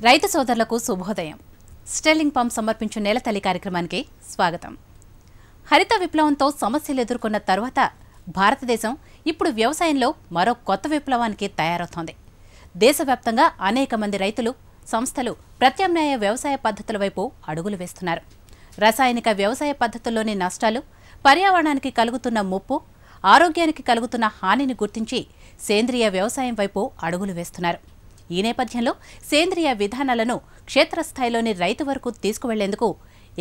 రైతు సోదరులకు శుభోదయం. స్టెర్లింగ్ పంప్ సమర్పించు నేలతల్లి కార్యక్రమానికి స్వాగతం. హరిత విప్లవంతో సమస్యలు ఎదుర్కొన్న తర్వాత భారతదేశం ఇప్పుడు వ్యవసాయంలో మరో కొత్త విప్లవానికి తయారవుతోంది. దేశవ్యాప్తంగా అనేక మంది రైతులు, సంస్థలు ప్రత్యామ్నాయ వ్యవసాయ పద్ధతుల వైపు అడుగులు వేస్తున్నారు. రసాయనిక వ్యవసాయ పద్ధతుల్లోని నష్టాలు, పర్యావరణానికి కలుగుతున్న ముప్పు, ఆరోగ్యానికి కలుగుతున్న హానిని గుర్తించి సేంద్రియ వ్యవసాయం వైపు అడుగులు వేస్తున్నారు. ఈ నేపథ్యంలో సేంద్రియ విధానాలను క్షేత్రస్థాయిలోని రైతు వరకు తీసుకువెళ్లేందుకు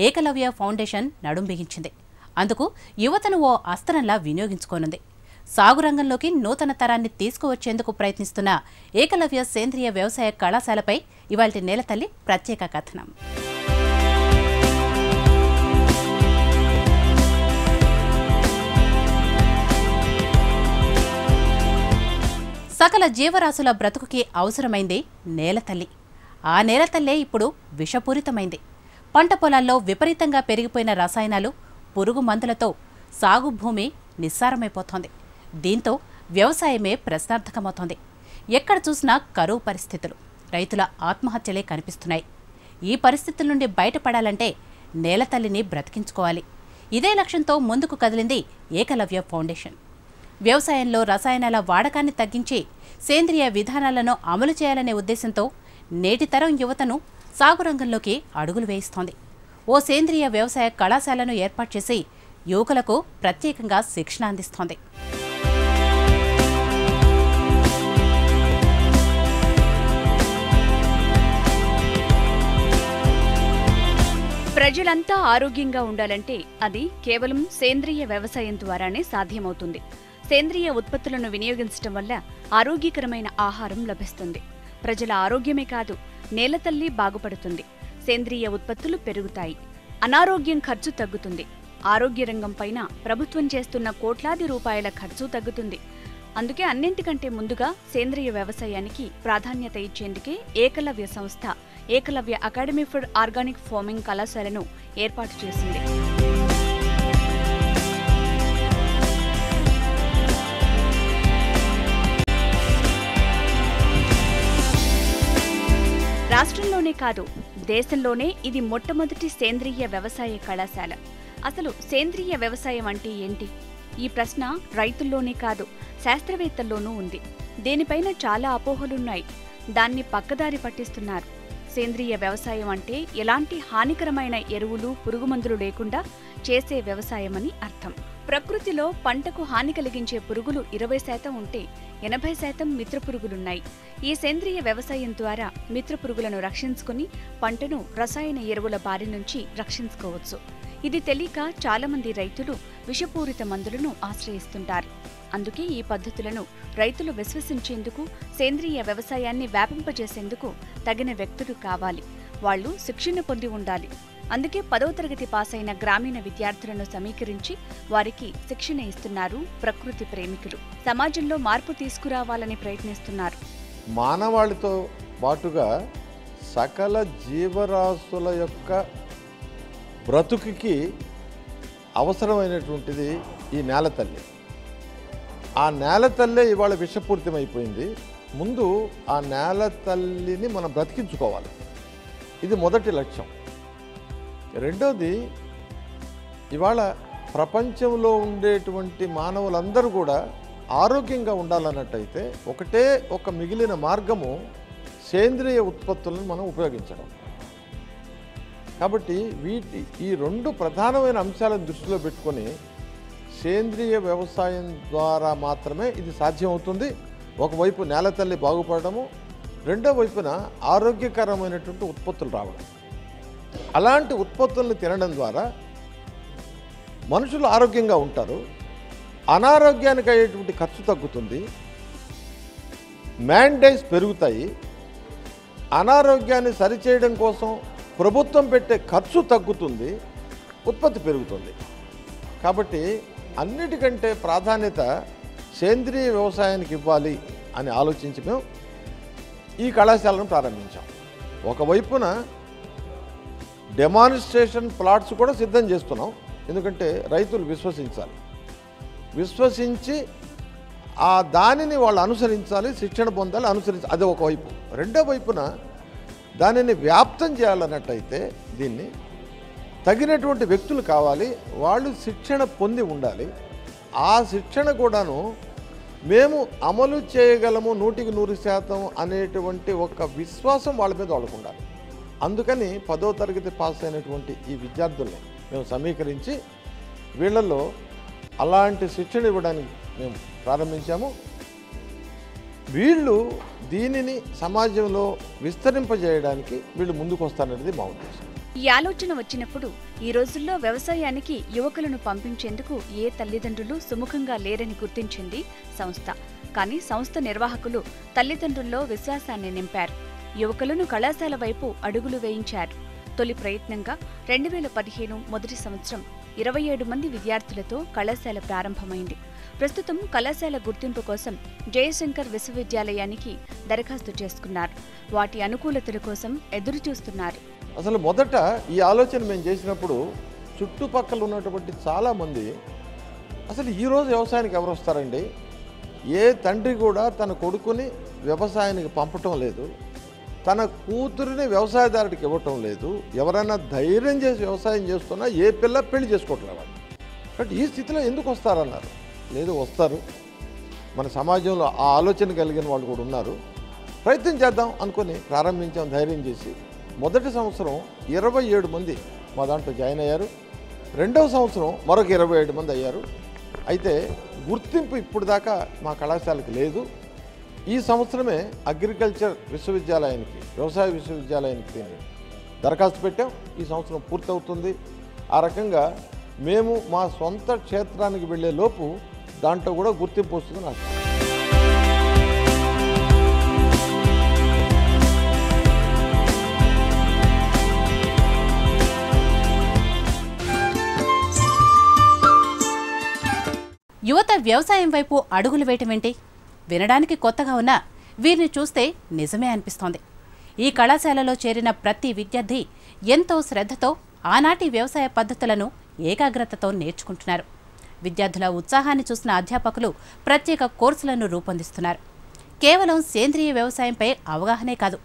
ఏకలవ్య ఫౌండేషన్ నడుం బిగించింది. అందుకు యువతను ఓ అస్త్రంలా వినియోగించుకోనుంది. సాగు రంగంలోకి నూతన తరాన్ని తీసుకువచ్చేందుకు ప్రయత్నిస్తున్న ఏకలవ్య సేంద్రియ వ్యవసాయ కళాశాలపై ఇవాల్టి నేలతల్లి ప్రత్యేక కథనం. సకల జీవరాశుల బ్రతుకుకి అవసరమైంది నేలతల్లి. ఆ నేలతల్లే ఇప్పుడు విషపూరితమైంది. పంట పొలాల్లో విపరీతంగా పెరిగిపోయిన రసాయనాలు, పురుగు మందులతో సాగు భూమి నిస్సారమైపోతోంది. దీంతో వ్యవసాయమే ప్రశ్నార్థకమవుతోంది. ఎక్కడ చూసినా కరువు పరిస్థితులు, రైతుల ఆత్మహత్యలే కనిపిస్తున్నాయి. ఈ పరిస్థితుల నుండి బయటపడాలంటే నేలతల్లిని బ్రతికించుకోవాలి. ఇదే లక్ష్యంతో ముందుకు కదిలింది ఏకలవ్య ఫౌండేషన్. వ్యవసాయంలో రసాయనాల వాడకాన్ని తగ్గించి సేంద్రియ విధానాలను అమలు చేయాలనే ఉద్దేశంతో నేటి తరం యువతను సాగు రంగంలోకి అడుగులు వేయిస్తోంది. ఓ సేంద్రియ వ్యవసాయ కళాశాలను ఏర్పాటు చేసి యువకులకు ప్రత్యేకంగా శిక్షణ అందిస్తోంది. ప్రజలంతా ఆరోగ్యంగా ఉండాలంటే అది కేవలం సేంద్రియ వ్యవసాయం ద్వారానే సాధ్యమవుతుంది. సేంద్రియ ఉత్పత్తులను వినియోగించడం వల్ల ఆరోగ్యకరమైన ఆహారం లభిస్తుంది. ప్రజల ఆరోగ్యమే కాదు, నేలతల్లి బాగుపడుతుంది. సేంద్రియ ఉత్పత్తులు పెరుగుతాయి, అనారోగ్యం ఖర్చు తగ్గుతుంది. ఆరోగ్య రంగం పైన ప్రభుత్వం చేస్తున్న కోట్లాది రూపాయల ఖర్చు తగ్గుతుంది. అందుకే అన్నింటికంటే ముందుగా సేంద్రియ వ్యవసాయానికి ప్రాధాన్యత ఇచ్చేందుకే ఏకలవ్య సంస్థ Ekalavya academy for organic farming కళాశాలను ఏర్పాటు చేసింది. రాష్ట్రంలోనే కాదు, దేశంలోనే ఇది మొట్టమొదటి సేంద్రియ వ్యవసాయ కళాశాల. అసలు సేంద్రియ వ్యవసాయం అంటే ఏంటి? ఈ ప్రశ్న రైతుల్లోనే కాదు, శాస్త్రవేత్తల్లోనూ ఉంది. దీనిపైన చాలా అపోహలున్నాయి. దాన్ని పక్కదారి పట్టిస్తున్నారు. సేంద్రియ వ్యవసాయం అంటే ఎలాంటి హానికరమైన ఎరువులు, పురుగుమందులు లేకుండా చేసే వ్యవసాయమని అర్థం. ప్రకృతిలో పంటకు హాని కలిగించే పురుగులు 20% ఉంటే 80% మిత్రపురుగులున్నాయి. ఈ సేంద్రియ వ్యవసాయం ద్వారా మిత్రపురుగులను రక్షించుకుని పంటను రసాయన ఎరువుల బారి నుంచి రక్షించుకోవచ్చు. ఇది తెలియక చాలామంది రైతులు విషపూరిత మందులను ఆశ్రయిస్తుంటారు. అందుకే ఈ పద్ధతులను రైతులు విశ్వసించేందుకు, సేంద్రియ వ్యవసాయాన్ని వ్యాపింపజేసేందుకు తగిన వ్యక్తులు కావాలి. వాళ్లు శిక్షణ పొంది ఉండాలి. అందుకే 10వ తరగతి పాస్ అయిన గ్రామీణ విద్యార్థులను సమీకరించి వారికి శిక్షణ ఇస్తున్నారు ప్రకృతి ప్రేమికులు. సమాజంలో మార్పు తీసుకురావాలని ప్రయత్నిస్తున్నారు. మానవాళితో పాటుగా సకల జీవరాశుల యొక్క బ్రతుకుకి అవసరమైనటువంటిది ఈ నేలతల్లి. ఆ నేలతల్లే ఇవాళ విషపూరితమైపోయింది. ముందు ఆ నేలతల్లిని మనం బ్రతికించుకోవాలి. ఇది మొదటి లక్ష్యం. రెండోది, ఇవాళ ప్రపంచంలో ఉండేటువంటి మానవులందరూ కూడా ఆరోగ్యంగా ఉండాలన్నట్టయితే ఒకటే ఒక మిగిలిన మార్గము సేంద్రియ ఉత్పత్తులను మనం ఉపయోగించడం. కాబట్టి ఈ రెండు ప్రధానమైన అంశాలను దృష్టిలో పెట్టుకొని సేంద్రియ వ్యవసాయం ద్వారా మాత్రమే ఇది సాధ్యమవుతుంది. ఒకవైపు నేలతల్లి బాగుపడము, రెండో వైపున ఆరోగ్యకరమైనటువంటి ఉత్పత్తులు రావడం. అలాంటి ఉత్పత్తులను తినడం ద్వారా మనుషులు ఆరోగ్యంగా ఉంటారు, అనారోగ్యానికి అయ్యేటువంటి ఖర్చు తగ్గుతుంది, మ్యాండేస్ పెరుగుతాయి, అనారోగ్యాన్ని సరిచేయడం కోసం ప్రభుత్వం పెట్టే ఖర్చు తగ్గుతుంది, ఉత్పత్తి పెరుగుతుంది. కాబట్టి అన్నిటికంటే ప్రాధాన్యత సేంద్రియ వ్యవసాయానికి ఇవ్వాలి అని ఆలోచించి మేము ఈ కళాశాలను ప్రారంభించాం. ఒకవైపున డెమాన్స్ట్రేషన్ ప్లాట్స్ కూడా సిద్ధం చేస్తున్నాం. ఎందుకంటే రైతులు విశ్వసించి దానిని వాళ్ళు అనుసరించాలి, శిక్షణ పొందాలి, అనుసరించాలి. అది ఒకవైపు. రెండో వైపున దానిని వ్యాప్తం చేయాలన్నట్టయితే దీన్ని తగినటువంటి వ్యక్తులు కావాలి, వాళ్ళు శిక్షణ పొంది ఉండాలి. ఆ శిక్షణ కూడాను మేము అమలు చేయగలము 100% అనేటువంటి ఒక విశ్వాసం వాళ్ళ మీద వాళ్ళకు ఉండాలి. అందుకని 10వ తరగతి పాస్ అయినటువంటి ఈ విద్యార్థుల్ని మేము సమీకరించి వీళ్ళల్లో అలాంటి శిక్షణ ఇవ్వడానికి మేము ప్రారంభించాము. వీళ్ళు దీనిని సమాజంలో విస్తరింపజేయడానికి వీళ్ళు ముందుకు వస్తారనేది మా ఉద్దేశం. ఈ ఆలోచన వచ్చినప్పుడు ఈ రోజుల్లో వ్యవసాయానికి యువకులను పంపించేందుకు ఏ తల్లిదండ్రులు సుముఖంగా లేరని గుర్తించింది సంస్థ. కానీ సంస్థ నిర్వాహకులు తల్లిదండ్రుల్లో విశ్వాసాన్ని నింపారు. యువకులను కళాశాల వైపు అడుగులు వేయించారు. తొలి ప్రయత్నంగా 2015 మొదటి సంవత్సరం 27 మంది విద్యార్థులతో కళాశాల ప్రారంభమైంది. ప్రస్తుతం కళాశాల గుర్తింపు కోసం జయశంకర్ విశ్వవిద్యాలయానికి దరఖాస్తు చేసుకున్నారు. వాటి అనుకూలతల కోసం ఎదురు చూస్తున్నారు. అసలు మొదట ఈ ఆలోచన మేము చేసినప్పుడు చుట్టుపక్కల ఉన్నటువంటి చాలామంది అసలు ఈరోజు వ్యవసాయానికి ఎవరు వస్తారండి, ఏ తండ్రి కూడా తన కొడుకుని వ్యవసాయానికి పంపటం లేదు, తన కూతురిని వ్యవసాయదారుడికి ఇవ్వటం లేదు, ఎవరైనా ధైర్యం చేసి వ్యవసాయం చేస్తున్నా ఏ పిల్ల పెళ్లి చేసుకోవట్లేదు వాళ్ళు. బట్ ఈ స్థితిలో ఎందుకు వస్తారన్నారు. లేదు, వస్తారు, మన సమాజంలో ఆ ఆలోచన కలిగిన వాళ్ళు కూడా ఉన్నారు, ప్రయత్నం చేద్దాం అనుకొని ప్రారంభించాం ధైర్యం చేసి. మొదటి సంవత్సరం 27 మంది మా దాంట్లో జాయిన్ అయ్యారు. రెండవ సంవత్సరం మరొక 27 మంది అయ్యారు. అయితే గుర్తింపు ఇప్పుడు దాకా మా కళాశాలకు లేదు. ఈ సంవత్సరమే అగ్రికల్చర్ విశ్వవిద్యాలయానికి, వ్యవసాయ విశ్వవిద్యాలయానికి దీన్ని దరఖాస్తు పెట్టాం. ఈ సంవత్సరం పూర్తవుతుంది. ఆ రకంగా మేము మా సొంత క్షేత్రానికి వెళ్ళే లోపు దాంట్లో కూడా గుర్తింపు వస్తుందని ఆశ. యువత వ్యవసాయం వైపు అడుగులు వేయటం ఏంటి? వినడానికి కొత్తగా ఉన్నా వీరిని చూస్తే నిజమే అనిపిస్తోంది. ఈ కళాశాలలో చేరిన ప్రతి విద్యార్థి ఎంతో శ్రద్ధతో ఆనాటి వ్యవసాయ పద్ధతులను ఏకాగ్రతతో నేర్చుకుంటున్నారు. విద్యార్థుల ఉత్సాహాన్ని చూసిన అధ్యాపకులు ప్రత్యేక కోర్సులను రూపొందిస్తున్నారు. కేవలం సేంద్రియ వ్యవసాయంపై అవగాహనే కాదు,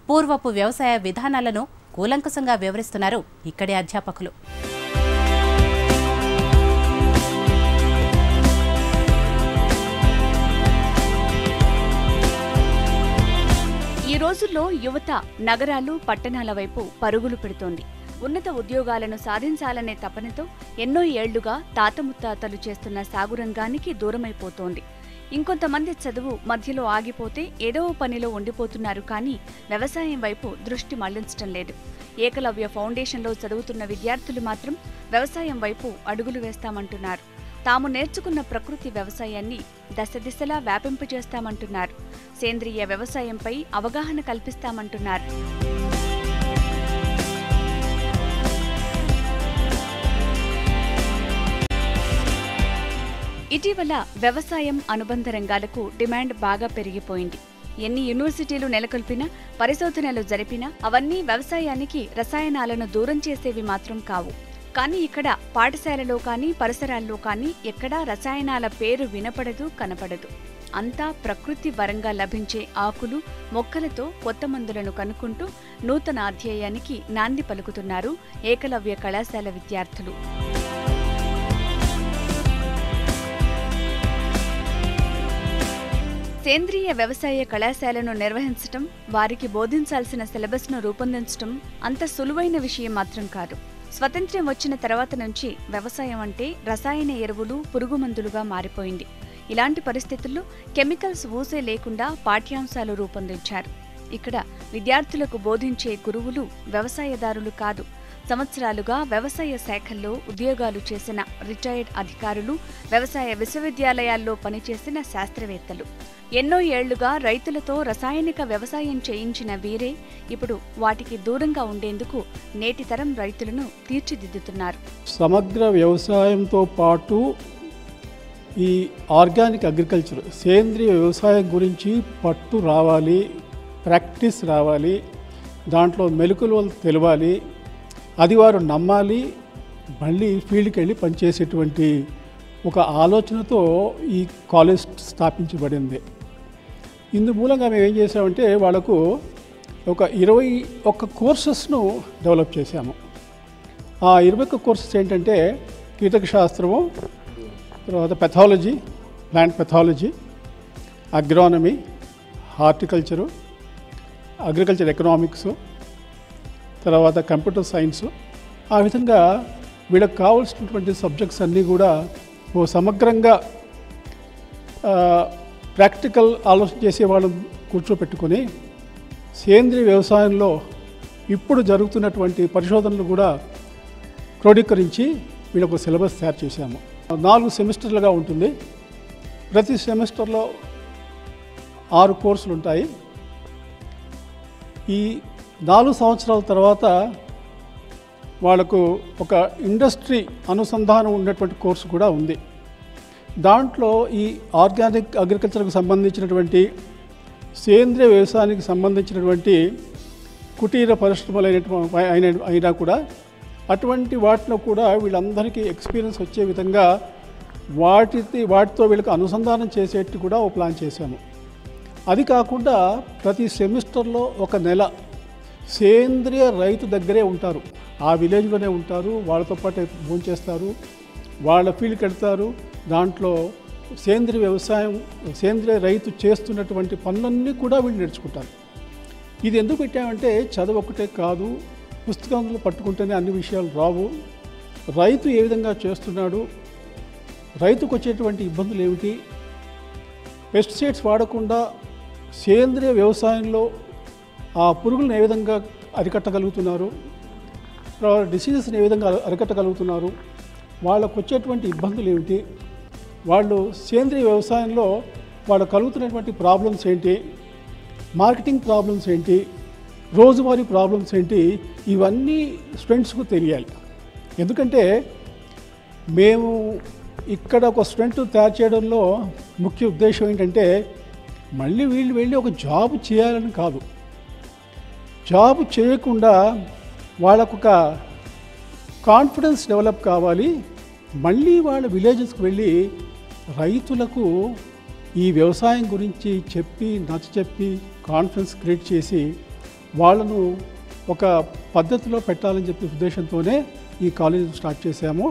పూర్వపు వ్యవసాయ విధానాలను కూలంకషంగా వివరిస్తున్నారు ఇక్కడి అధ్యాపకులు. ఈ రోజుల్లో యువత నగరాలు, పట్టణాల వైపు పరుగులు పెడుతోంది. ఉన్నత ఉద్యోగాలను సాధించాలనే తపనతో ఎన్నో ఏళ్లుగా తాత ముత్తాతలు చేస్తున్న సాగు రంగానికి దూరమైపోతోంది. ఇంకొంతమంది చదువు మధ్యలో ఆగిపోతే ఏదో పనిలో ఉండిపోతున్నారు. కానీ వ్యవసాయం వైపు దృష్టి మళ్లించడం లేదు. ఏకలవ్య ఫౌండేషన్లో చదువుతున్న విద్యార్థులు మాత్రం వ్యవసాయం వైపు అడుగులు వేస్తామంటున్నారు. తాము నేర్చుకున్న ప్రకృతి వ్యవసాయాన్ని దశ దిశలా వ్యాపింపజేస్తామంటున్నారు. సేంద్రియ వ్యవసాయంపై అవగాహన కల్పిస్తామంటున్నారు. ఇటీవల వ్యవసాయం అనుబంధ రంగాలకు డిమాండ్ బాగా పెరిగిపోయింది. ఎన్ని యూనివర్సిటీలు నెలకొల్పినా, పరిశోధనలు జరిపినా అవన్నీ వ్యవసాయానికి రసాయనాలను దూరం చేసేవి మాత్రం కావు. కానీ ఇక్కడ పాఠశాలలో కానీ పరిసరాల్లో కానీ ఎక్కడా రసాయనాల పేరు వినపడదు, కనపడదు. అంతా ప్రకృతి వరంగా లభించే ఆకులు, మొక్కలతో కొత్త మందులను కనుక్కుంటూ నూతన అధ్యాయానికి నాంది పలుకుతున్నారు ఏకలవ్య కళాశాల విద్యార్థులు. సేంద్రియ వ్యవసాయ కళాశాలను నిర్వహించటం, వారికి బోధించాల్సిన సిలబస్ను రూపొందించటం అంత సులువైన విషయం మాత్రం కాదు. స్వతంత్ర్యం వచ్చిన తర్వాత నుంచి వ్యవసాయం అంటే రసాయన ఎరువులు, పురుగుమందులుగా మారిపోయింది. ఇలాంటి పరిస్థితుల్లో కెమికల్స్ ఊసే లేకుండా పాఠ్యాంశాలు రూపొందించారు. ఇక్కడ విద్యార్థులకు బోధించే గురువులు వ్యవసాయదారులు కాదు, సంవత్సరాలుగా వ్యవసాయ శాఖల్లో ఉద్యోగాలు చేసిన రిటైర్డ్ అధికారులు, వ్యవసాయ విశ్వవిద్యాలయాల్లో పనిచేసిన శాస్త్రవేత్తలు. ఎన్నో ఏళ్లుగా రైతులతో రసాయనిక వ్యవసాయం చేయించిన వీరే ఇప్పుడు వాటికి దూరంగా ఉండేందుకు నేటి తరం రైతులను తీర్చిదిద్దుతున్నారు. సమగ్ర వ్యవసాయంతో పాటు ఈ ఆర్గానిక్ అగ్రికల్చర్, సేంద్రియ వ్యవసాయం గురించి పట్టు రావాలి, ప్రాక్టీస్ రావాలి, దాంట్లో మెలకువలు తెలవాలి, అది వారు నమ్మాలి, మళ్ళీ ఫీల్డ్కి వెళ్ళి పనిచేసేటువంటి ఒక ఆలోచనతో ఈ కాలేజ్ స్థాపించబడింది. ఇందు మూలంగా మేము ఏం చేసామంటే వాళ్ళకు ఒక 21 కోర్సెస్ను డెవలప్ చేశాము. ఆ 21 కోర్సెస్ ఏంటంటే కీటక శాస్త్రము, తర్వాత pathology, plant pathology, agronomy, horticulture, agriculture economics, తర్వాత కంప్యూటర్ సైన్సు. ఆ విధంగా వీళ్ళకి కావాల్సినటువంటి సబ్జెక్ట్స్ అన్నీ కూడా ఓ సమగ్రంగా ప్రాక్టికల్ ఆలోచన చేసే వాళ్ళని కూర్చోపెట్టుకొని సేంద్రీయ వ్యవసాయంలో ఇప్పుడు జరుగుతున్నటువంటి పరిశోధనలు కూడా క్రోడీకరించి వీళ్ళకు సిలబస్ తయారు చేశాము. 4 సెమిస్టర్లుగా ఉంటుంది. ప్రతి సెమిస్టర్లో 6 కోర్సులు ఉంటాయి. ఈ 4 సంవత్సరాల తర్వాత వాళ్ళకు ఒక ఇండస్ట్రీ అనుసంధానం ఉన్నటువంటి కోర్సు కూడా ఉంది. దాంట్లో ఈ ఆర్గానిక్ అగ్రికల్చర్కి సంబంధించినటువంటి, సేంద్రియ వ్యవసాయానికి సంబంధించినటువంటి కుటీర పరిశ్రమలు అయినా కూడా అటువంటి వాటిలో కూడా వీళ్ళందరికీ ఎక్స్పీరియన్స్ వచ్చే విధంగా వాటితో వీళ్ళకి అనుసంధానం చేసేట్టు కూడా ఓ ప్లాన్ చేశాము. అది కాకుండా ప్రతి సెమిస్టర్లో 1 నెల సేంద్రియ రైతు దగ్గరే ఉంటారు, ఆ విలేజ్లోనే ఉంటారు, వాళ్ళతో పాటు భోంచేస్తారు, వాళ్ళ ఫీల్డ్కి వెళ్తారు. దాంట్లో సేంద్రియ వ్యవసాయం, సేంద్రియ రైతు చేస్తున్నటువంటి పనులన్నీ కూడా వీళ్ళు నేర్చుకుంటారు. ఇది ఎందుకు పెట్టామంటే చదువు ఒకటే కాదు, పుస్తకంలో పట్టుకుంటేనే అన్ని విషయాలు రావు. రైతు ఏ విధంగా చేస్తున్నాడు, రైతుకు వచ్చేటువంటి ఇబ్బందులు ఏమిటి, పెస్టిసైడ్స్ వాడకుండా సేంద్రియ వ్యవసాయంలో ఆ పురుగులను ఏ విధంగా అరికట్టగలుగుతున్నారు, డిసీజెస్ని ఏ విధంగా అరికట్టగలుగుతున్నారు, వాళ్ళకు వచ్చేటువంటి ఇబ్బందులు ఏమిటి, వాళ్ళు సేంద్రియ వ్యవసాయంలో వాళ్ళు కలుగుతున్నటువంటి ప్రాబ్లమ్స్ ఏంటి, మార్కెటింగ్ ప్రాబ్లమ్స్ ఏంటి, రోజువారీ ప్రాబ్లమ్స్ ఏంటి, ఇవన్నీ స్టూడెంట్స్కు తెలియాలి. ఎందుకంటే మేము ఇక్కడ ఒక స్టూడెంట్ తయారు చేయడంలో ముఖ్య ఉద్దేశం ఏంటంటే మళ్ళీ వీళ్ళు వెళ్ళి ఒక జాబ్ చేయాలని కాదు, జాబ్ చేయకుండా వాళ్ళకు ఒక కాన్ఫిడెన్స్ డెవలప్ కావాలి. మళ్ళీ వాళ్ళ విలేజెస్కి వెళ్ళి రైతులకు ఈ వ్యవసాయం గురించి చెప్పి నచ్చచెప్పి కాన్ఫిడెన్స్ క్రియేట్ చేసి వాళ్ళను ఒక పద్ధతిలో పెట్టాలని చెప్పి ఉద్దేశంతోనే ఈ కాలేజ్ స్టార్ట్ చేశాము.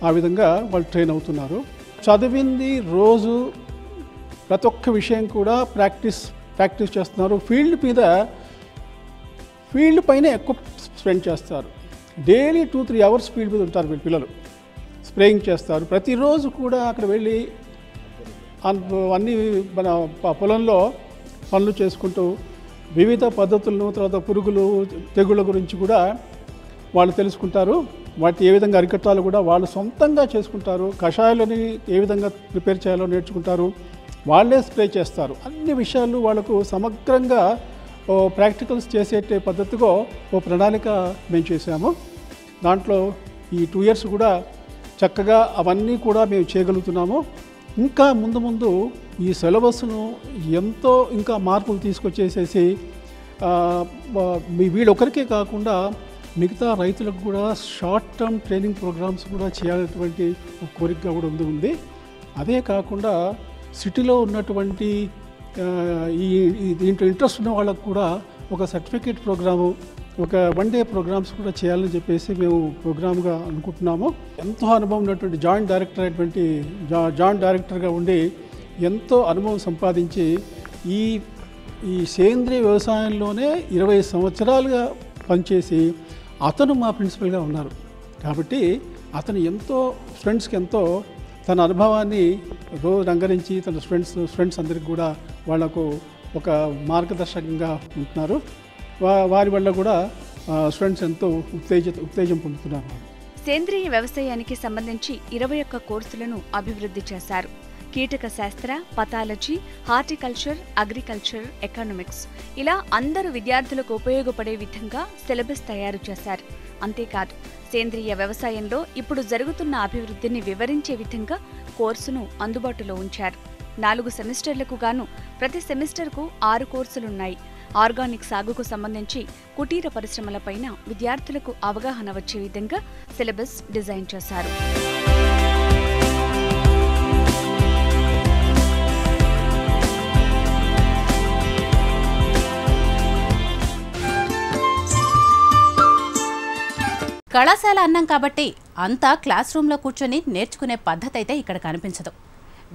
ఆ విధంగా వాళ్ళు ట్రైన్ అవుతున్నారు. చదివింది రోజు ప్రతి ఒక్క విషయం కూడా ప్రాక్టీస్ చేస్తున్నారు. ఫీల్డ్ పైన ఎక్కువ స్పెండ్ చేస్తారు. డైలీ 2-3 అవర్స్ ఫీల్డ్ మీద ఉంటారు వీళ్ళ పిల్లలు. స్ప్రేయింగ్ చేస్తారు. ప్రతిరోజు కూడా అక్కడ వెళ్ళి అన్ని మన పొలంలో పనులు చేసుకుంటూ వివిధ పద్ధతులను, తర్వాత పురుగులు, తెగుళ్ళ గురించి కూడా వాళ్ళు తెలుసుకుంటారు. వాటి ఏ విధంగా అరికట్టాలో కూడా వాళ్ళు సొంతంగా చేసుకుంటారు. కషాయాలని ఏ విధంగా ప్రిపేర్ చేయాలో నేర్చుకుంటారు. వాళ్ళే స్ప్రే చేస్తారు. అన్ని విషయాలు వాళ్ళకు సమగ్రంగా ప్రాక్టికల్స్ చేసే పద్ధతిగా ఓ ప్రణాళిక మేము చేశాము. దాంట్లో ఈ 2 ఇయర్స్ కూడా చక్కగా అవన్నీ కూడా మేము చేయగలుగుతున్నాము. ఇంకా ముందు ఈ సిలబస్ను ఎంతో ఇంకా మార్పులు తీసుకొచ్చేసేసి వీళ్ళొకరికే కాకుండా మిగతా రైతులకు కూడా షార్ట్ టర్మ్ ట్రైనింగ్ ప్రోగ్రామ్స్ కూడా చేయాలనేటువంటి ఒక కోరిక కూడా ఉంది. అదే కాకుండా సిటీలో ఉన్నటువంటి దీంట్లో ఇంట్రెస్ట్ ఉన్న వాళ్ళకు కూడా ఒక సర్టిఫికేట్ ప్రోగ్రాము, ఒక 1 డే ప్రోగ్రామ్స్ కూడా చేయాలని చెప్పేసి మేము ప్రోగ్రామ్గా అనుకుంటున్నాము. ఎంతో అనుభవం ఉన్నటువంటి జాయింట్ డైరెక్టర్గా ఉండి ఎంతో అనుభవం సంపాదించి ఈ సేంద్రియ వ్యవసాయంలోనే 20 సంవత్సరాలుగా పనిచేసి అతను మా ప్రిన్సిపల్గా ఉన్నారు. కాబట్టి అతను ఎంతో స్టూడెంట్స్కి ఎంతో తన అనుభవాన్ని రోజు రంగరించి తన స్టూడెంట్స్ అందరికీ కూడా వాళ్లకు ఒక మార్గదర్శకంగా ఉంటున్నారు. వారి వల్ల కూడా స్టూడెంట్స్ ఎంతో ఉత్తేజం పొందుతున్నారు. సేంద్రియ వ్యవసాయానికి సంబంధించి 21 కోర్సులను అభివృద్ధి చేశారు. కీటక శాస్త్ర, పథాలజీ, హార్టికల్చర్, అగ్రికల్చర్, ఎకనామిక్స్ ఇలా అందరు విద్యార్థులకు ఉపయోగపడే విధంగా సిలబస్ తయారు చేశారు. అంతేకాదు సేంద్రియ వ్యవసాయంలో ఇప్పుడు జరుగుతున్న అభివృద్ధిని వివరించే విధంగా కోర్సును అందుబాటులో ఉంచారు. 4 సెమిస్టర్లకు గాను ప్రతి సెమిస్టర్కు 6 కోర్సులున్నాయి. ఆర్గానిక్ సాగుకు సంబంధించి కుటీర పరిశ్రమలపైన విద్యార్థులకు అవగాహన వచ్చే విధంగా సిలబస్ డిజైన్ చేశారు. కళాశాల అన్నాం కాబట్టి అంతా క్లాస్ రూమ్లో కూర్చొని నేర్చుకునే పద్ధతి అయితే ఇక్కడ కనిపించదు.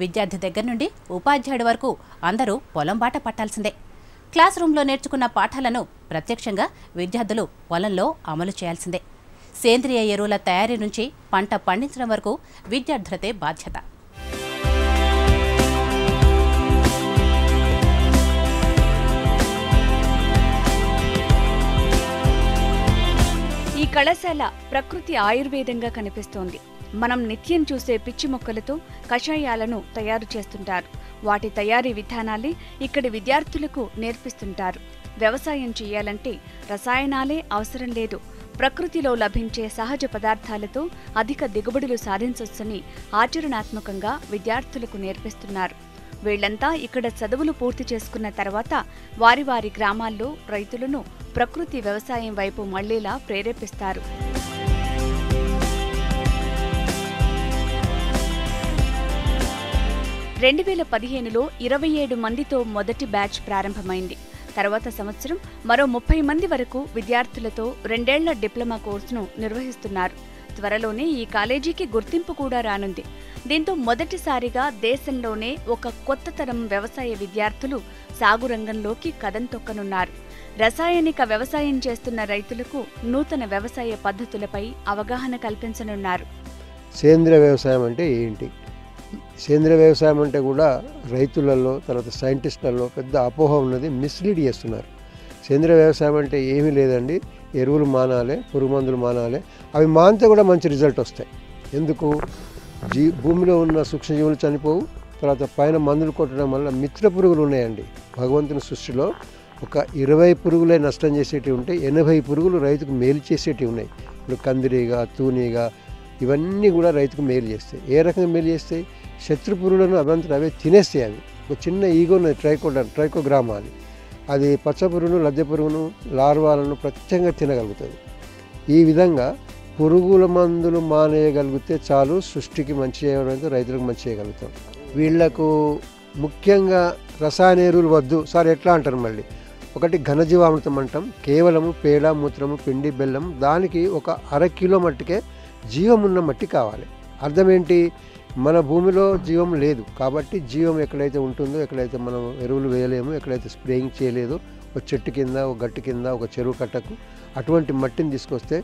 విద్యార్థి దగ్గర నుండి ఉపాధ్యాయుడి వరకు అందరూ పొలం బాట పట్టాల్సిందే. క్లాస్ రూమ్లో నేర్చుకున్న పాఠాలను ప్రత్యక్షంగా విద్యార్థులు పొలంలో అమలు చేయాల్సిందే. సేంద్రియ ఎరువుల తయారీ నుంచి పంట పండించడం వరకు విద్యార్థులదే బాధ్యత. ఈ కళాశాల ప్రకృతి ఆయుర్వేదంగా కనిపిస్తోంది. మనం నిత్యం చూసే పిచ్చి మొక్కలతో కషాయాలను తయారు చేస్తుంటారు. వాటి తయారీ విధానాలే ఇక్కడి విద్యార్థులకు నేర్పిస్తుంటారు. వ్యవసాయం చేయాలంటే రసాయనాలే అవసరం లేదు. ప్రకృతిలో లభించే సహజ పదార్థాలతో అధిక దిగుబడులు సాధించొచ్చని ఆచరణాత్మకంగా విద్యార్థులకు నేర్పిస్తున్నారు. వీళ్లంతా ఇక్కడ చదువులు పూర్తి చేసుకున్న తర్వాత వారి వారి గ్రామాల్లో రైతులను ప్రకృతి వ్యవసాయం వైపు మళ్లేలా ప్రేరేపిస్తారు. 2015లో 27 మందితో మొదటి బ్యాచ్ ప్రారంభమైంది. తర్వాత సంవత్సరం మరో 30 మంది వరకు విద్యార్థులతో 2 ఏళ్ల డిప్లొమా కోర్సును నిర్వహిస్తున్నారు. త్వరలోనే ఈ కాలేజీకి గుర్తింపు కూడా రానుంది. దీంతో మొదటిసారిగా దేశంలోనే ఒక కొత్త తరం వ్యవసాయ విద్యార్థులు సాగు రంగంలోకి కదం తొక్కనున్నారు. రసాయనిక వ్యవసాయం చేస్తున్న రైతులకు నూతన వ్యవసాయ పద్ధతులపై అవగాహన కల్పించనున్నారు. సేంద్రియ వ్యవసాయం అంటే ఏంటి? సేంద్రియ వ్యవసాయం అంటే కూడా రైతులలో తర్వాత సైంటిస్టులలో పెద్ద అపోహ ఉన్నది, మిస్లీడ్ చేస్తున్నారు. సేంద్రియ వ్యవసాయం అంటే ఏమీ లేదండి, ఎరువులు మానాలి, పురుగు మందులు మానాలి. అవి మానితే కూడా మంచి రిజల్ట్ వస్తాయి. ఎందుకు? భూమిలో ఉన్న సూక్ష్మజీవులు చనిపోవు. తర్వాత పైన మందులు కొట్టడం వల్ల మిత్ర పురుగులు ఉన్నాయండి. భగవంతుని సృష్టిలో ఒక 20 పురుగులే నష్టం చేసేటివి ఉంటాయి, 80 పురుగులు రైతుకు మేలు చేసేటివి ఉన్నాయి. ఇప్పుడు కందిరీగా, తూనీగా ఇవన్నీ కూడా రైతుకు మేలు చేస్తాయి. ఏ రకంగా మేలు చేస్తాయి? శత్రు పురుగులను అవంతరం అవే తినేస్తాయి. అవి ఒక చిన్న ఈగో ఉన్నది, ట్రైకోగ్రామా అని. అది పచ్చ పురుగును, లద్దె పురుగును, లార్వాలను ప్రత్యేకంగా తినగలుగుతుంది. ఈ విధంగా పురుగుల మందులు మానేయగలిగితే చాలు, సృష్టికి మంచి చేయడానికి రైతులకు మంచి చేయగలుగుతాం. వీళ్లకు ముఖ్యంగా రసాయన ఎరువులు వద్దు సార్ ఎట్లా అంటారు? మళ్ళీ ఒకటి ఘనజీవామృతం అంటాం, కేవలము పేడ, మూత్రము, పిండి, బెల్లం, దానికి ఒక 1/2 కిలో మట్టికే జీవం ఉన్న మట్టి కావాలి. అర్థం ఏంటి? మన భూమిలో జీవం లేదు కాబట్టి జీవం ఎక్కడైతే ఉంటుందో, ఎక్కడైతే మనం ఎరువులు వేయలేము, ఎక్కడైతే స్ప్రేయింగ్ చేయలేదో, ఒక చెట్టు కింద, ఒక గట్టు కింద, ఒక చెరువు కట్టకు అటువంటి మట్టిని తీసుకొస్తే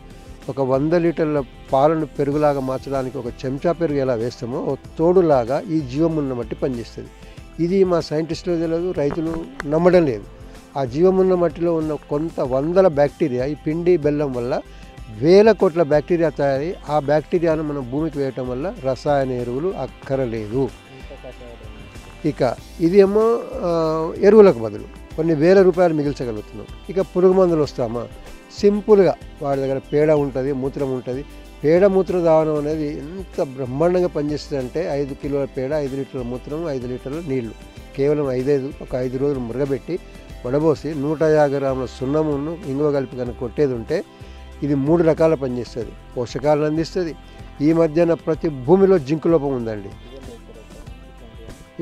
ఒక 100 లీటర్ల పాలను పెరుగులాగా మార్చడానికి ఒక చెంచా పెరుగు ఎలా వేస్తామో ఒక తోడులాగా ఈ జీవం ఉన్న మట్టి పనిచేస్తుంది. ఇది మా సైంటిస్టులు తెలియదు, రైతులు నమ్మడం లేదు. ఆ జీవం ఉన్న మట్టిలో ఉన్న కొంత 100 బ్యాక్టీరియా ఈ పిండి బెల్లం వల్ల 1000 కోట్ల బ్యాక్టీరియా తయారై ఆ బ్యాక్టీరియాను మనం భూమికి వేయటం వల్ల రసాయన ఎరువులు అక్కరలేదు. ఇక ఇది ఏమో ఎరువులకు బదులు కొన్ని వేల రూపాయలు మిగిల్చగలుగుతున్నాం. ఇక పురుగు మందులు వస్తామా? సింపుల్గా వాడి దగ్గర పేడ ఉంటుంది, మూత్రం ఉంటుంది. పేడ మూత్ర దావనం అనేది ఎంత బ్రహ్మాండంగా పనిచేస్తుంది అంటే 5 కిలోల పేడ, 5 లీటర్ల మూత్రం, 5 లీటర్ల నీళ్లు కేవలం ఒక 5 రోజులు మురగబెట్టి వడబోసి 150 గ్రాముల సున్నమును ఇంగువ కలిపి కనుక కొట్టేది ఉంటే ఇది 3 రకాల పనిచేస్తుంది. పోషకాలను అందిస్తుంది. ఈ మధ్యన ప్రతి భూమిలో జింకు లోపం ఉందండి.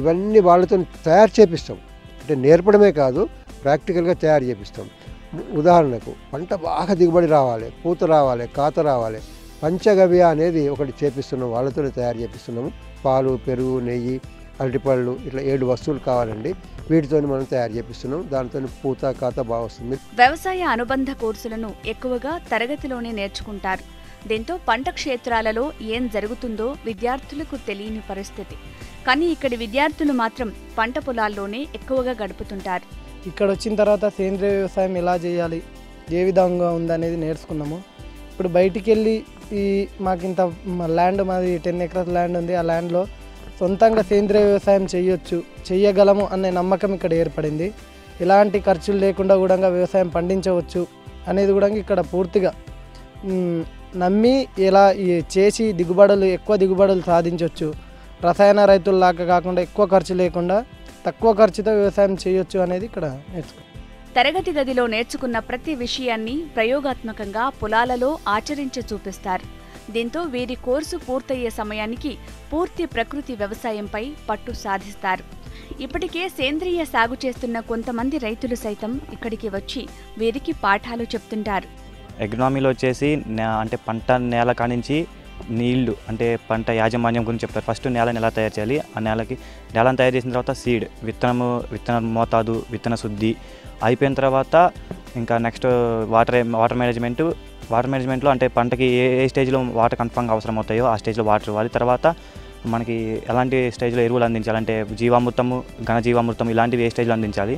ఇవన్నీ వాళ్ళతో తయారు చేపిస్తాం. అంటే నేర్పడమే కాదు, ప్రాక్టికల్గా తయారు చేపిస్తాం. ఉదాహరణకు పంట బాగా దిగుబడి రావాలి, పూత రావాలి, కాత రావాలి, పంచగవ్య అనేది ఒకటి చేపిస్తున్నాం, వాళ్ళతోనే తయారు చేపిస్తున్నాము. పాలు, పెరుగు, నెయ్యి, అరటిపళ్ళు ఇట్లా 7 వస్తువులు కావాలండి. వీటితో మనం తయారు చేపిస్తున్నాం. దాంతో పూత, కాత బాగా వస్తుంది. వ్యవసాయ అనుబంధ కోర్సులను ఎక్కువగా తరగతిలోనే నేర్చుకుంటారు. దీంతో పంట క్షేత్రాలలో ఏం జరుగుతుందో విద్యార్థులకు తెలియని పరిస్థితి. కానీ ఇక్కడి విద్యార్థులు మాత్రం పంట పొలాల్లోనే ఎక్కువగా గడుపుతుంటారు. ఇక్కడ వచ్చిన తర్వాత సేంద్రియ వ్యవసాయం ఎలా చేయాలి, ఏ విధంగా ఉందనేది నేర్చుకున్నాము. ఇప్పుడు బయటికి వెళ్ళి మాకింత ల్యాండ్, మాది 10 ఎకరాల ల్యాండ్ ఉంది. ఆ ల్యాండ్లో సొంతంగా సేంద్రియ వ్యవసాయం చేయగలము అనే నమ్మకం ఇక్కడ ఏర్పడింది. ఎలాంటి ఖర్చులు లేకుండా కూడా వ్యవసాయం పండించవచ్చు అనేది కూడా ఇక్కడ పూర్తిగా నమ్మి ఎలా చేసి ఎక్కువ దిగుబడులు సాధించవచ్చు. రసాయన రైతుల్లాగా కాకుండా ఎక్కువ ఖర్చు లేకుండా తక్కువ ఖర్చుతో వ్యవసాయం చేయొచ్చు అనేది ఇక్కడ నేర్చుకో. తరగతి గదిలో నేర్చుకున్న ప్రతి విషయాన్ని ప్రయోగాత్మకంగా పొలాలలో ఆచరించి చూపిస్తారు. దీంతో వీరి కోర్సు పూర్తయ్యే సమయానికి పూర్తి ప్రకృతి వ్యవసాయంపై పట్టు సాధిస్తారు. ఇప్పటికే సేంద్రియ సాగు చేస్తున్న కొంతమంది రైతులు సైతం ఇక్కడికి వచ్చి వీరికి పాఠాలు చెప్తుంటారు. ఎగ్నామీలో వచ్చేసి అంటే పంట నేల కానించి నీళ్లు అంటే పంట యాజమాన్యం గురించి చెప్తారు. ఫస్ట్ నేలని ఎలా తయారు చేయాలి, ఆ నేలను తయారు చేసిన తర్వాత సీడ్ విత్తన మోతాదు, విత్తన శుద్ధి అయిపోయిన తర్వాత ఇంకా నెక్స్ట్ వాటర్ మేనేజ్మెంట్లో అంటే పంటకి ఏ స్టేజ్లో వాటర్ కన్ఫర్మ్గా అవసరం అవుతాయో ఆ స్టేజ్లో వాటర్ ఇవ్వాలి. తర్వాత మనకి ఎలాంటి స్టేజ్లో ఎరువులు అందించాలి అంటే జీవామృతము, ఘనజీవామృతం ఇలాంటివి ఏ స్టేజ్లో అందించాలి.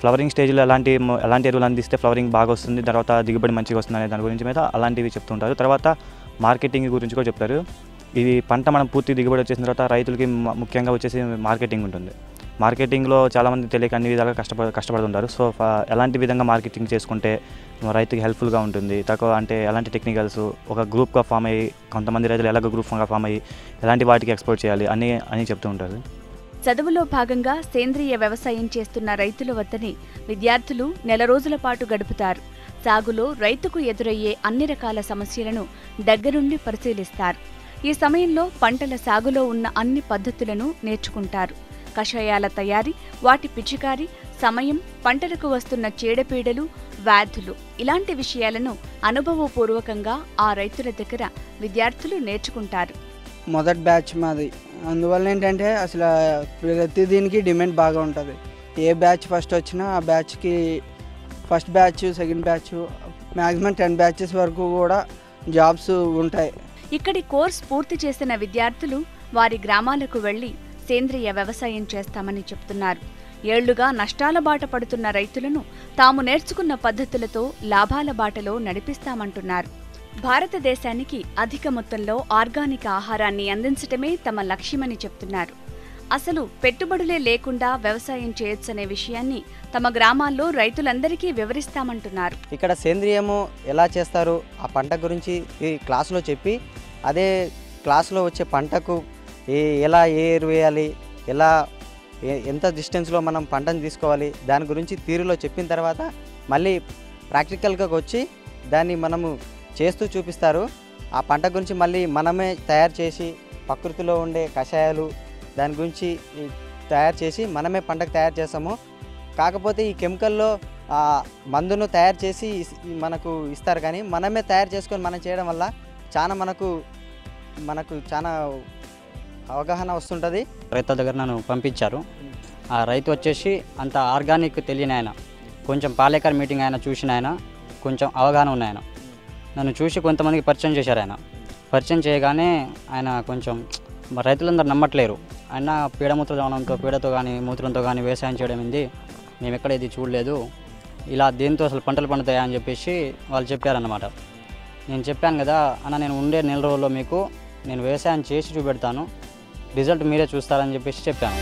ఫ్లవరింగ్ స్టేజ్లో ఎలాంటి ఎరువులు అందిస్తే ఫ్లవరింగ్ బాగా వస్తుంది, తర్వాత దిగుబడి మంచిగా వస్తుంది అనే దాని గురించి మీద అలాంటివి చెప్తుంటారు. తర్వాత మార్కెటింగ్ గురించి కూడా చెప్తారు. ఇది పంట మనం పూర్తి దిగుబడి వచ్చేసిన తర్వాత రైతులకి ముఖ్యంగా వచ్చేసి మార్కెటింగ్ ఉంటుంది. మార్కెటింగ్లో చాలామంది తెలియక అన్ని విధాలుగా కష్టపడుతుంటారు. సో ఎలాంటి విధంగా మార్కెటింగ్ చేసుకుంటే రైతుకి హెల్ప్ఫుల్గా ఉంటుంది, తక్కువ అంటే ఎలాంటి టెక్నికల్స్ ఒక గ్రూప్గా ఫామ్ అయ్యి కొంతమంది రైతులు ఎలాగ గ్రూప్గా ఫామ్ అయ్యి ఎలాంటి వాటికి ఎక్స్పోర్ట్ చేయాలి అని చెప్తూ ఉంటారు. చదువులో భాగంగా సేంద్రియ వ్యవసాయం చేస్తున్న రైతుల వద్దనే విద్యార్థులు నెల రోజుల పాటు గడుపుతారు. సాగులో రైతుకు ఎదురయ్యే అన్ని రకాల సమస్యలను దగ్గరుండి పరిశీలిస్తారు. ఈ సమయంలో పంటల సాగులో ఉన్న అన్ని పద్ధతులను నేర్చుకుంటారు. కషాయాల తయారీ, వాటి పిచికారీ, సమయం, పంటలకు వస్తున్న చీడపీడలు, వ్యాధులు ఇలాంటి విషయాలను అనుభవపూర్వకంగా ఆ రైతుల దగ్గర విద్యార్థులు నేర్చుకుంటారు. మొదటి బ్యాచ్ మాది, అందువల్ల ఏంటంటే అసలు ప్రతి దీనికి డిమాండ్ బాగా ఉంటుంది. ఏ బ్యాచ్ ఫస్ట్ వచ్చినా ఆ బ్యాచ్కి first batch, second batch, maximum 10 batches వరకు కూడా జాబ్స్ ఉంటాయి. ఇక్కడి కోర్స్ పూర్తి చేసిన విద్యార్థులు వారి గ్రామాలకు వెళ్లి సేంద్రియ వ్యవసాయం చేస్తామని చెప్తున్నారు. ఏళ్లుగా నష్టాల బాట పడుతున్న రైతులను తాము నేర్చుకున్న పద్ధతులతో లాభాల బాటలో నడిపిస్తామంటున్నారు. భారతదేశానికి అధిక మొత్తంలో ఆర్గానిక్ ఆహారాన్ని అందించటమే తమ లక్ష్యమని చెప్తున్నారు. అసలు పెట్టుబడులే లేకుండా వ్యవసాయం చేయొచ్చనే విషయాన్ని తమ గ్రామాల్లో రైతులందరికీ వివరిస్తామంటున్నారు. ఇక్కడ సేంద్రియము ఎలా చేస్తారు ఆ పంట గురించి ఈ క్లాసులో చెప్పి, అదే క్లాసులో వచ్చే పంటకు ఎలా ఏ ఎరువు వేయాలి, ఎలా ఎంత డిస్టెన్స్లో మనం పంటను తీసుకోవాలి దాని గురించి థియరీలో చెప్పిన తర్వాత మళ్ళీ ప్రాక్టికల్గా వచ్చి దాన్ని మనము చేస్తూ చూపిస్తారు. ఆ పంట గురించి మళ్ళీ మనమే తయారు చేసి ప్రకృతిలో ఉండే కషాయాలు దాని గురించి తయారు చేసి మనమే పంటకు తయారు చేస్తాము. కాకపోతే ఈ కెమికల్లో మందును తయారు చేసి మనకు ఇస్తారు, కానీ మనమే తయారు చేసుకొని మనం చేయడం వల్ల చాలా మనకు చాలా అవగాహన వస్తుంటుంది. రైతుల దగ్గర నన్ను పంపించారు. ఆ రైతు వచ్చేసి అంత ఆర్గానిక్ తెలియని ఆయన, కొంచెం పాలేకర్ మీటింగ్ ఆయన చూసిన ఆయన, కొంచెం అవగాహన ఉన్న ఆయన. నన్ను చూసి కొంతమందికి పరిచయం చేశారు. ఆయన పరిచయం చేయగానే ఆయన కొంచెం రైతులందరూ నమ్మట్లేరు. ఆయన పీడతో కానీ మూత్రంతో కానీ వ్యవసాయం చేయడం ఏంది, మేము ఎక్కడ ఇది చూడలేదు, ఇలా దేంతో అసలు పంటలు పండుతాయా అని చెప్పేసి వాళ్ళు చెప్పారన్నమాట. నేను చెప్పాను కదా అన్న, నేను ఉండే నెల రోజుల్లో మీకు నేను వ్యవసాయం చేసి చూపెడతాను, రిజల్ట్ మీరే చూస్తారని చెప్పేసి చెప్పాను.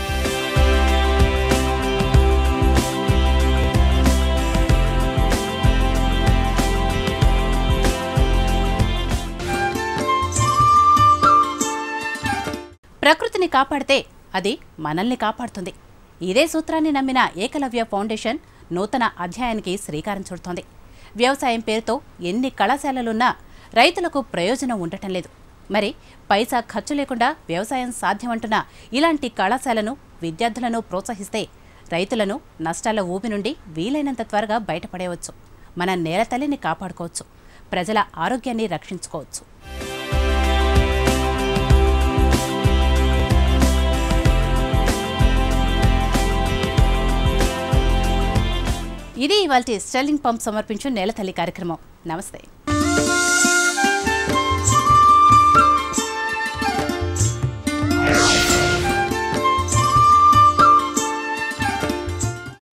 ప్రకృతిని కాపాడితే అది మనల్ని కాపాడుతుంది. ఇదే సూత్రాన్ని నమ్మిన ఏకలవ్య ఫౌండేషన్ నూతన అధ్యాయానికి శ్రీకారం చుడుతోంది. వ్యవసాయం పేరుతో ఎన్ని కళాశాలలున్నా రైతులకు ప్రయోజనం ఉండటం లేదు. మరి పైసా ఖర్చు లేకుండా వ్యవసాయం సాధ్యమంటున్న ఇలాంటి కళాశాలను, విద్యార్థులను ప్రోత్సహిస్తే రైతులను నష్టాల ఊబి నుండి వీలైనంత త్వరగా బయటపడేయవచ్చు. మన నేల తల్లిని కాపాడుకోవచ్చు, ప్రజల ఆరోగ్యాన్ని రక్షించుకోవచ్చు. ఇది ఇవాల్టి స్టెర్లింగ్ పంప్ సమర్పించు నేల తల్లి కార్యక్రమం. నమస్తే.